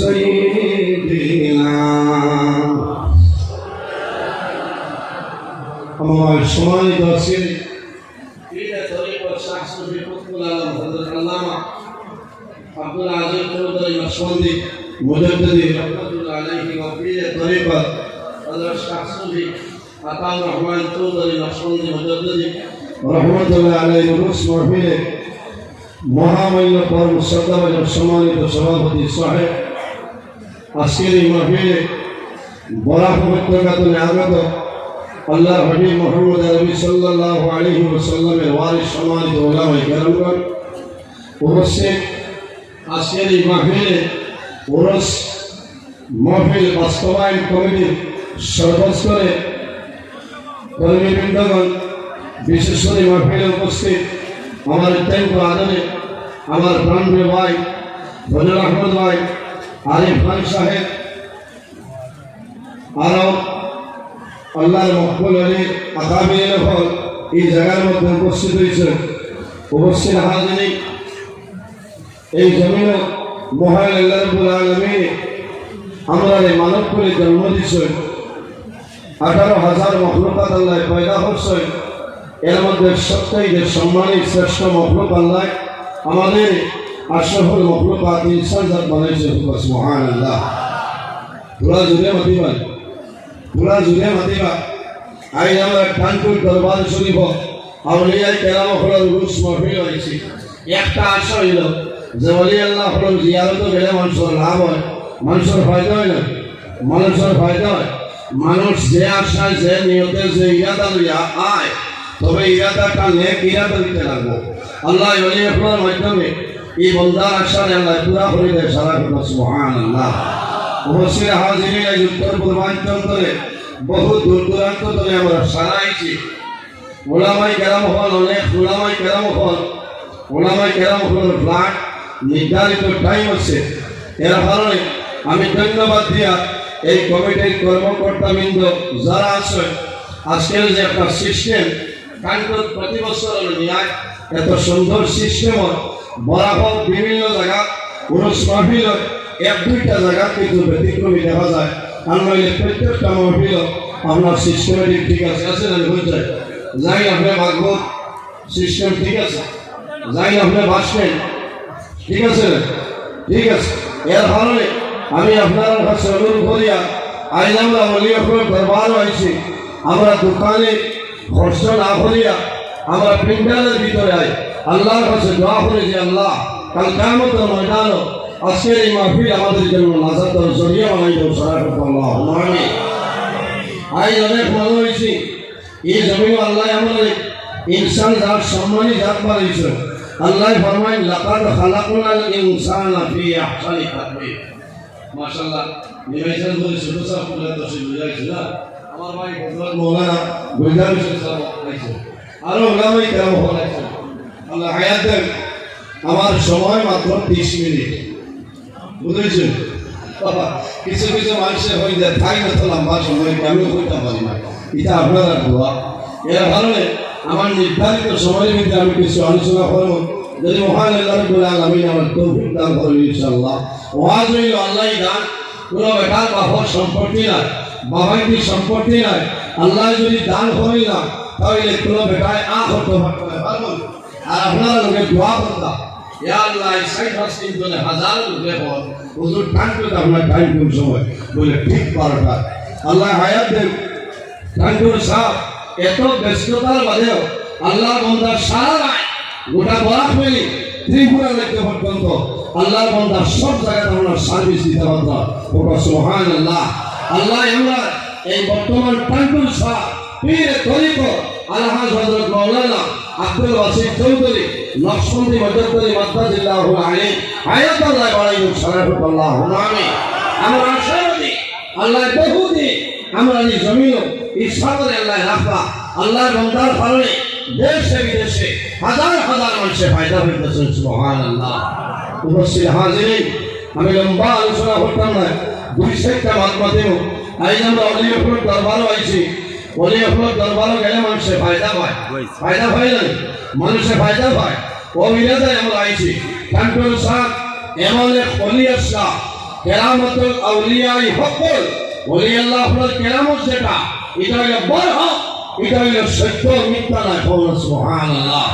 سيدنا আমার সম্মানিত আছেন এটা তরিকত শাহ সুফি কুতুবুল আলম হযরত আল্লামা আব্দুল আজিজ চৌধুরী নকশবন্দি মুজাদ্দিদি রহমাতুল্লাহ আলাইহি ওয়া পীরে তরিকত হযরত শাহ সুফি আতাউর রহমান চৌধুরী নকশবন্দি মুজাদ্দিদি রহমাতুল্লাহ আলাইহি রুস মাহফিলে মহামান্য পরম শ্রদ্ধাভাজন সম্মানিত সভাপতি সাহেব আজকের এই মাহফিলে বরাক উপত্যকাতে আগত আল্লাহ হাবিব মুহাম্মদ আরবি সাল্লাল্লাহু আলাইহি ওয়াসাল্লামের ওয়ারিস সম্মানিত উলামায়ে কেরামগণ উপস্থিত আজকের এই মাহফিলে ওরস মাহফিল বাস্তবায়ন কমিটির সর্বস্তরে কর্মীবৃন্দগণ বিশেষ করে মাহফিলে উপস্থিত আমার অত্যন্ত আদরে আমার প্রাণপ্রিয় ভাই ফজল আহমদ ভাই আরিফ খান সাহেব আরও আল্লাহর মকবুল আলীর আকাবির হল এই জায়গার মধ্যে উপস্থিত হয়েছে উপস্থিত হাজিরিন এই জমিন মহান আল্লাহ রাব্বুল আলামিন আমরা এই মানব করে জন্ম দিয়েছে 18,000 মখলুকাত আল্লাহ পয়দা করছে এর মধ্যে সবথেকে সম্মানিত শ্রেষ্ঠ মখলুক আল্লাহ আমাদের আশরাফুল মখলুকাত ইনসান জাত বানাইছে সুবহানাল্লাহ পুরা জুড়ে মাতিবা আই আমরা কানপুর দরবার শরীফ আউলিয়ায়ে কেরাম হল রুস মাহফিল হয়েছে একটা আশা হইল যে ওলি আল্লাহ হল জিয়ারত গেলে মানুষের লাভ হয় মানুষের ফায়দা হয় না মানুষের ফায়দা হয় মানুষ যে আশায় যে নিয়তে যে ইরাদা লইয়া আয় তবে ইরাদাটা নেক ইরাদা দিতে লাগবো আল্লাহ ওলি আপনার মাধ্যমে এই বন্দার আশার আল্লাহ পুরা করে দেয় সারা কথা সুবহানাল্লাহ উপস্থিত হাজিরিন এই উত্তর পূর্বাঞ্চল ধরে বহু দূর দূরান্ত ধরে আমরা সারাইছি ওলামায়ে কেরাম হল অনেক ওলামায়ে কেরাম হল ফ্ল্যাট নির্ধারিত টাইম আছে এর কারণে আমি ধন্যবাদ দিয়া এই কমিটির কর্মকর্তাবৃন্দ যারা আছে আজকের যে একটা সিস্টেম কানপুর প্রতি বছর নিয়ে এত সুন্দর সিস্টেম বরাবর বিভিন্ন জায়গা উরুস মাহফিল এক দুইটা জায়গা কিন্তু ব্যতিক্রমী দেখা যায় আর নইলে প্রত্যেকটা মাহফিল আপনার সিস্টেমেটিক ঠিক আছে না বুঝতে যাই আপনি ভাগবত সিস্টেম ঠিক আছে যাই আপনি ভাসবেন ঠিক আছে এর কারণে আমি আপনার কাছে অনুরোধ করিয়া আজ আমরা ওলি আপনার দরবার হয়েছি আমরা দোকানে খরচ না করিয়া আমরা প্রিন্টারের ভিতরে আই আল্লাহর কাছে দোয়া করি যে আল্লাহ কাল কিয়ামতের ময়দানে আজকের এই মাহফিল আমাদের জন্য নাজাতের জরিয়া বানাই দাও সারাফাল্লাহ আমিন আজ অনেক ভালো হয়েছি এই জমিন আল্লাহ আমাদের ইনসান জাত সম্মানী জাত বানাইছে আল্লাহ ফরমায় লাকাদ খালাকনাল ইনসানা ফি আহসানি তাকওয়িম মাশাআল্লাহ নিবেদন করে ছোট সাহেব বলে তো সে বুঝাইছে না আমার ভাই হযরত মাওলানা গুলজার হোসেন সাহেব আইছে আর ওলামায়ে কেরাম হলাইছে আল্লাহ হায়াত দেন আমার সময় মাত্র 30 মিনিট বুঝেছেন বাবা কিছু মানুষের হয়ে যায় তাই না তো লম্বা সময় আমিও করতে পারি না এটা আপনারা দোয়া এর কারণে আমার নির্ধারিত সময়ের মধ্যে আমি কিছু আলোচনা করবো যদি মহান আল্লাহ রাব্বুল আলামিন আমার তৌফিক দান করেন ইনশাআল্লাহ ওয়াজ হইল আল্লাহই দান কোনো বেটার বাবার সম্পত্তি নাই বাবাইটির সম্পত্তি নাই আল্লাহ যদি দান করেন না তাহলে কোনো বেটায় করতে পারবো আর আপনারা লোকে দোয়া করতাম ইয়া আল্লাহ সাইড হাসিন বলে হাজার লোকে হল হুজুর টানতে আপনার টাইম কোন সময় বলে ঠিক 12টা আল্লাহ হায়াত দেন টানকুর সাহেব এত ব্যস্ততার মাঝেও আল্লাহ বান্দার সারা রাত গোটা বরাক মিলি ত্রিপুরা লেখতে পর্যন্ত আল্লাহ বান্দার সব জায়গায় আমরা সার্ভিস দিতে পারতাম ওটা সুবহানাল্লাহ আল্লাহ আমরা এই বর্তমান টানকুর সাহেব পীর তরিকত আলহাজ হযরত মাওলানা আব্দুল ওয়াসিফ চৌধুরী নকশবন্দি মুজাদ্দিদি মাদ্দাজিল্লাহু আলাইহি হায়াতাল্লাহ বাড়াইও সারাফাল্লাহ আমিন আমরা আশাবাদী আল্লাহ বহুদিন আমরা এই জমিন এই সাগরে আল্লাহ রাখা আল্লাহর বান্দার কারণে দেশে বিদেশে হাজার মানুষের ফায়দা হইতেছে সুবহানাল্লাহ উপস্থিত হাজিরিন আমি লম্বা আলোচনা করতাম না দুই চারটা মাধ্যমে আজ আমরা ওলি আপনার দরবারও আইছি ওলি আপনার দরবারও গেলে মানুষের ফায়দা হয় না মানুষের ফায়দা হয় ও মিলাদায় আমরা আইছি কানপুর সাহেব এমন এক ওলি আসা কেরামতুল আউলিয়াই হকল ওলি আল্লাহ হল কেরামত যেটা এটা হইল বড় হক এটা হইল সত্য মিথ্যা না সুবহানাল্লাহ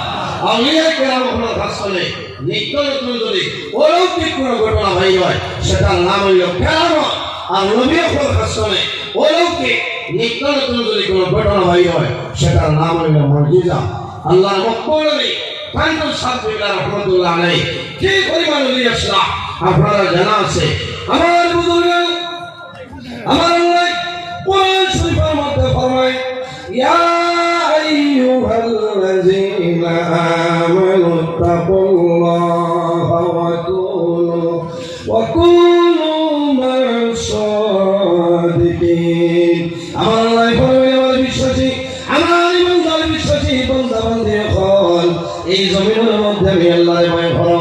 আউলিয়া কেরাম হল আসলে নিত্য নতুন যদি অলৌকিক কোনো ঘটনা ভাই হয় সেটার নাম হইল কেরামত আর নবী হল আসলে অলৌকিক নিত্য নতুন যদি কোনো ঘটনা ভাই হয় সেটার নাম হইল মুজিজা আল্লাহর মকবুলি কান্দুল সাহেব রাহমাতুল্লাহ আলাইহি কি পরিমাণ ওলি আসলা আপনারা জানা আছে আমার বুজুর্গ আমার আল্লাহ কোরআন শরীফের মধ্যে ফরমায় ইয়া আইয়ুহাল্লাযীনা আমানু তাকুল্লাহা ওয়া কুনু মা'আস সাদিকিন আমার আল্লাহ ফরমায় আমার বিশ্বাসী আমার ইমানদার বিশ্বাসী বান্দা বান্দী হল এই জমিনের মধ্যে আমি আল্লাহর ভয় করো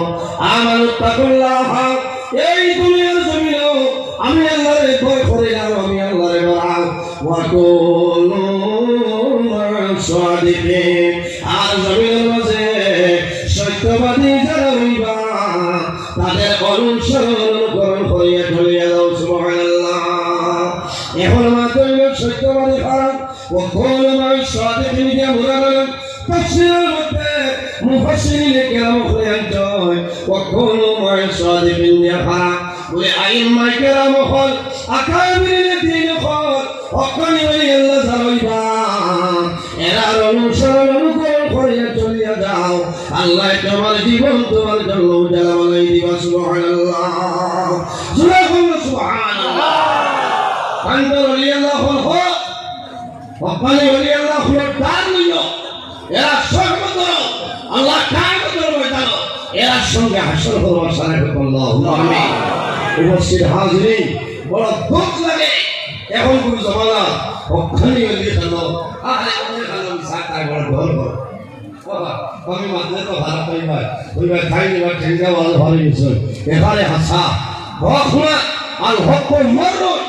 আমানু তাকুল্লাহা এই দুনিয়ার জমিনেও আমি আল্লাহর ভয় করিলাম আমি আল্লাহর ভয় ওয়া কুনু মা'আস সাদিকিন আর জমিনের মাঝে সত্যবাদী যারা হইবা তাদের অনুসরণ করিয়া চলিয়া যাও সুবহানাল্লাহ এখন মাত্র সত্যবাদী খারাপ ও কুনু মা'আস সাদিকিন দিয়া মুরাদ তাফসীরের মধ্যে মুফাসসিরিন কেরাম বলেন ওয়া কুনু মা'আস সাদিকিন দিয়া খারাপ বলে আইম্মা কেরাম হল আকাবিরিন দিন হল অকনি ওলি আল্লাহ জানাইবা এরা অনুসরণ করিয়া চলিয়া যাও আল্লাহ তোমার জীবন তোমার জন্য উজালা বানাই দিবা সুবহানাল্লাহ সুবহানাল্লাহ কান্দর ওলি আল্লাহ হল অকনি ওলি আল্লাহ হল দান নিও এরা সহমত আল্লাহ কামতের ময়দানে এরা সঙ্গে হাসর করবার সালাত আল্লাহু আমিন উপস্থিত হাজিরিন বড় দুঃখ লাগে এখন কোন জমানা ওখানে ওলি খালো আরে ওলি খালো সাকায় বড় ঢোল বড় বাবা আমি মাঝে তো ভাড়া পাইবা ওইবা খাই নিবা ঠেঙ্গা ভালো ভালো গেছে এখানে হাসা হকমা আর হক মরণ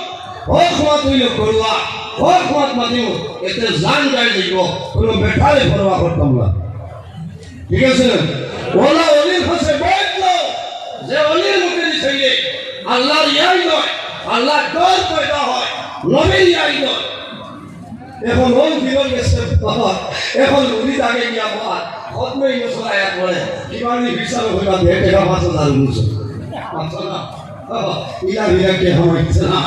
হকমা তুইলে করবা হকমত মাদিও এতে জান যাই দিব কোনো বেঠালে পরোয়া করতাম না ঠিক আছে ওলা ওলির কাছে বললো যে ওলির মুখে দিছে আল্লাহর ইয়াই নয় আল্লাহ ডর পয়দা হয় নবীর ইয়াই নয় এখন ওই জীবন গেছে এখন উনি আগে গিয়া বলা খতমে বছর আয়াত পড়ে কিমানি হিসাব হইবা দে টাকা 5000 বুঝছো আচ্ছা না ইলা বিরাকে হইছে না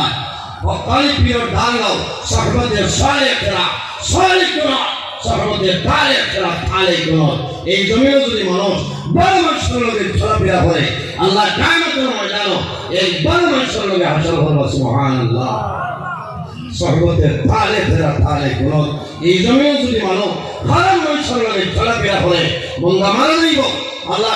وقال بير دانو صحبت صالح کرا صالح کرا صحبت طالع کرا طالع کرا এই জমিনে যদি মানুষ বড় মানুষের লগে চলাফেরা করে আল্লাহ কিয়ামতের ময়দানে এই বড় মানুষের লগে হাসর করবে সুবহানাল্লাহ صحبت طالع کرا طالع کرا এই জমিনে যদি মানুষ খারাপ মানুষের লগে চলাফেরা করে বন্ধা মারা যাইব আল্লাহ